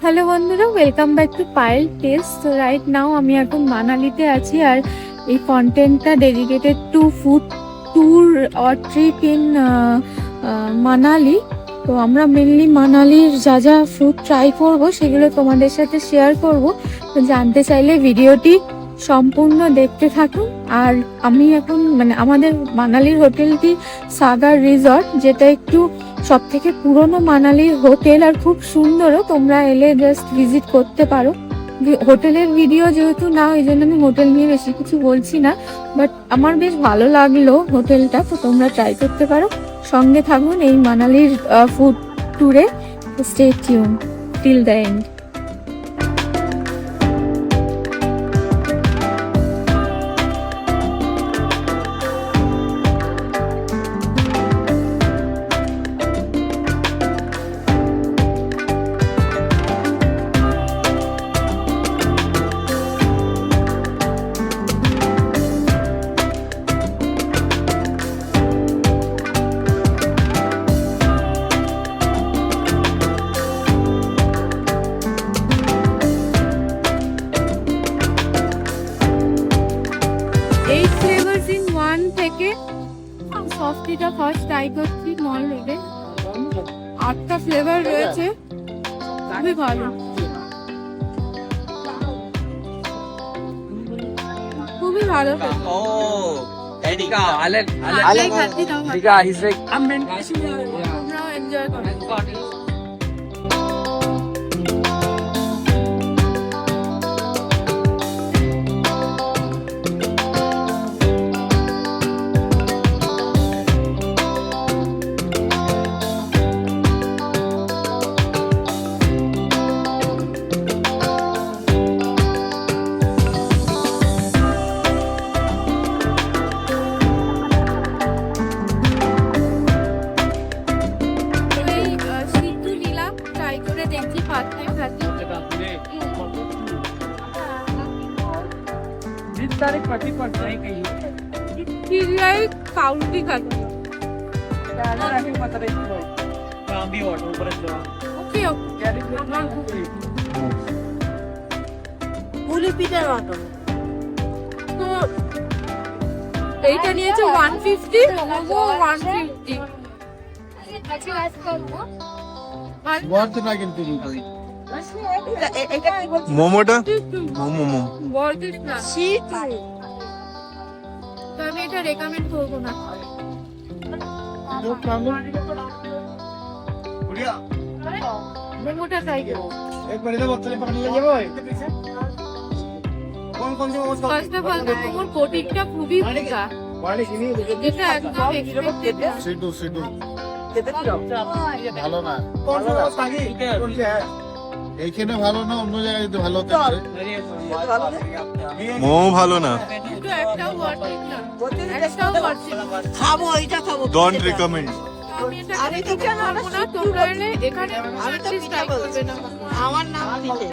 Hello বন্ধুরা, welcome back to Payel taste. তো right now আমি এখন মানালিতে আছি, আর এই কন্টেন্টটা dedicated to food tour or trip in Manali. তো আমরা মেনলি মানালির যা যা ফুড ট্রাই করব সেগুলো তোমাদের সাথে শেয়ার করব। তো জানতে চাইলে ভিডিওটি সম্পূর্ণ দেখতে থাকুন। আর আমি এখন আমাদের মানালির হোটেলটি সাগার রিসর্ট, যেটা একটু সব থেকে পুরনো মানালির হোটেল আর খুব সুন্দরও। তোমরা এলে জাস্ট ভিজিট করতে পারো। হোটেলের ভিডিও যেহেতু না, ওই জন্য আমি হোটেল নিয়ে বেশি কিছু বলছি না, বাট আমার বেশ ভালো লাগলো হোটেলটা। তো তোমরা ট্রাই করতে পারো, সঙ্গে থাকুন এই মানালির ফুড ট্যুরে। Stay tune till the end. এই ফ্লেভারস ইন ওয়ান থেকে সফটিটা ফার্স্ট ট্রাই করছি। মল রোডে 8টা ফ্লেভার রয়েছে, খুবই ভালো, খুবই ভালো। তোমরাও এনজয় করো। पाउंडी खाते এইটা নিয়েছে 150, মোমো 150। মোমোটা মোমো বলতিস না, তো আমি এটা রেকমেন্ড করবো না। মোমোটা ট্রাই করো। ফার্স্ট অফ অল মোমোর কোটিংটা খুবই মোটা, যেটা একদম এক্সপেক্টেড না। ভালো না, এইখানে ভালো না, অন্য জায়গায় যদি ভালো হতে পারে। মোমো ভালো না, একটাও ওয়ার্থিট না, একটাও ওয়ার্থিট না। খাবো, এইটা খাবো, ডোন্ট রিকমেন্ড। আমি তো খাবো না, তোমরা এলে এখানে আমি তো ট্রাই করবে না। আমার নাম দিতে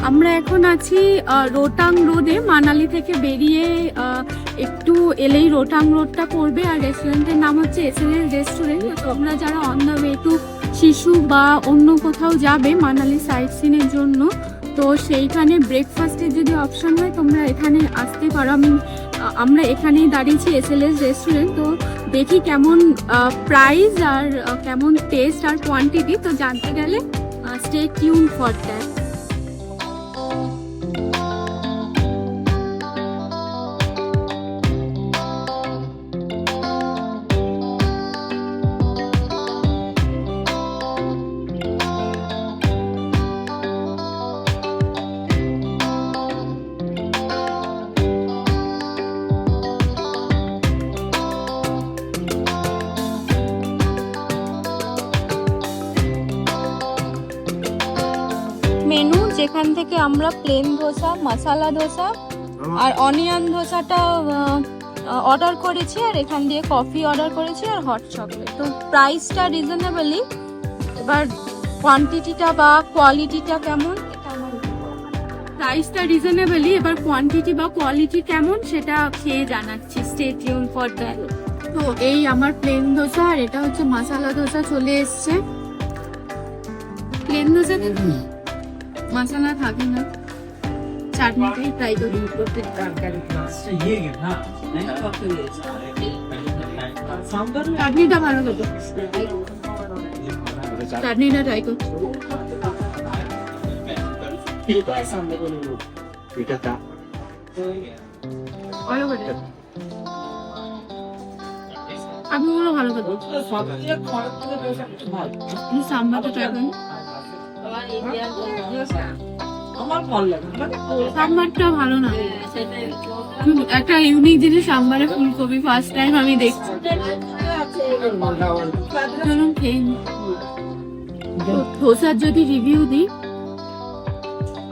আমরা এখন আছি রোটাং রোডে। মানালি থেকে বেরিয়ে একটু এলেই রোটাং রোডটা পড়বে, আর রেস্টুরেন্টের নাম হচ্ছে এসএলএস রেস্টুরেন্ট। তো তোমরা যারা অন দ্য ওয়ে টু শিশু বা অন্য কোথাও যাবে মানালি সাইট সিনের জন্য, তো সেইখানে ব্রেকফাস্টের যদি অপশন হয় তোমরা এখানে আসতে পারো। আমরা এখানেই দাঁড়িয়েছি এসএলএস রেস্টুরেন্ট। তো দেখি কেমন প্রাইস আর কেমন টেস্ট আর কোয়ান্টিটি, তো জানতে গেলে stay tune for that. Menu, যেখান থেকে আমরা প্লেন ধোসা, মশলা ধোসা আর অনিয়ন ধোসাটা অর্ডার করেছি, আর এখান দিয়ে কফি অর্ডার করেছি আর হট চকলেট। তো প্রাইসটা রিজনেবলি। এবার কোয়ান্টিটিটা বা কোয়ালিটিটা কেমন, প্রাইসটা রিজনেবলি, এবার কোয়ান্টিটি বা কোয়ালিটি কেমন সেটা খেয়ে জানাচ্ছি। Stay tune for that. তো এই আমার প্লেন ধোসা, আর এটা হচ্ছে মশলা ধোসা চলে এসছে। প্লেন ধোসা মশলা থাকে না, চাটনিটাই ট্রাই করি। চাটনিটা ভালো হতো, চাটনিটা ট্রাই করছি। আপনিগুলো ভালো হতো, সাম্বারটা ট্রাই করুন। সাম্বারটা ভালো না, একটা ইউনিক জিনিস সাম্বারে ফুলকপি ফার্স্ট টাইম আমি দেখছি। চলুন খেয়ে নিই। ধোসার যদি রিভিউ দিই,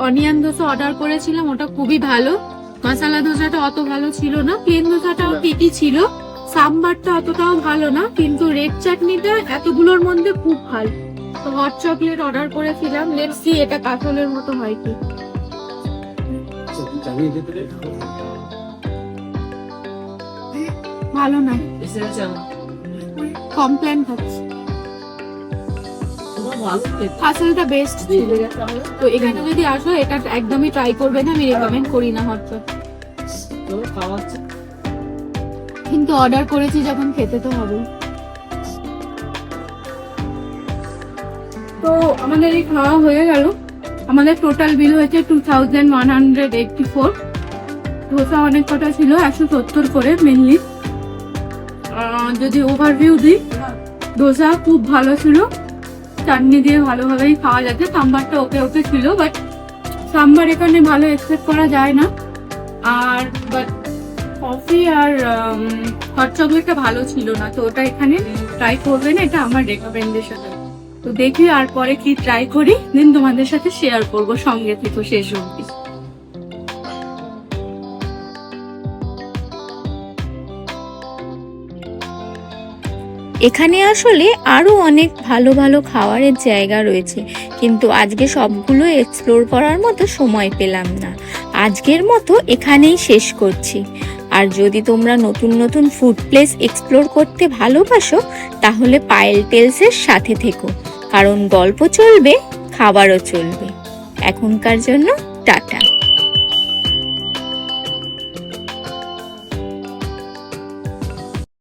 অনিয়ন ধোসা অর্ডার করেছিলাম, ওটা খুবই ভালো। মশলা ধোসাটা অত ভালো ছিল না, প্লেন ধোসাটাও ঠিকই ছিল, সাম্বারটা অতটাও ভালো না, কিন্তু রেড চাটনিটা এতগুলোর মধ্যে খুব ভালো। তো হট চকলেট অর্ডার করেছিলাম, লেটস সি এটা কাঁঠালের মতো হয় কি। ভালো না, কমপ্লেন হচ্ছে। আসলটা বেস্ট ছিল। তো এখানে যদি আসো এটা একদমই ট্রাই করবে না, আমি রেকমেন্ড করি না হট চকলেট, কিন্তু অর্ডার করেছি যখন খেতে তো হবে। তো আমাদের এই খাওয়া হয়ে গেল, আমাদের টোটাল বিল হয়েছে 2184। ধোসা অনেক কটা ছিল, 170 করে মেনলি। যদি ওভারভিউ দিই, ধোসা খুব ভালো ছিল, চাটনি দিয়ে ভালোভাবেই খাওয়া যাচ্ছে। সাম্বারটা ওকে ওকে ছিল, বাট সাম্বার এখানে ভালো এক্সপেক্ট করা যায় না। আর বাট কফি আর হট চকলেটটা ভালো ছিল না, তো ওটা এখানে ট্রাই করবে না, এটা আমার রেকমেন্ডেশন। তো দেখি আর পরে কি ট্রাই করি, দেন তোমাদের সাথে শেয়ার করব, সঙ্গে থেকে শেষ অবধি। এখানে আসলে আরও অনেক ভালো ভালো খাবারের জায়গা রয়েছে, কিন্তু আজকে সবগুলো এক্সপ্লোর করার মতো সময় পেলাম না। আজকের মতো এখানেই শেষ করছি। আর যদি তোমরা নতুন নতুন ফুড প্লেস এক্সপ্লোর করতে ভালোবাসো, তাহলে পায়েল টেলসের সাথে থেকো, কারণ গল্প চলবে, খাবারও চলবে। এখনকার জন্য টাটা।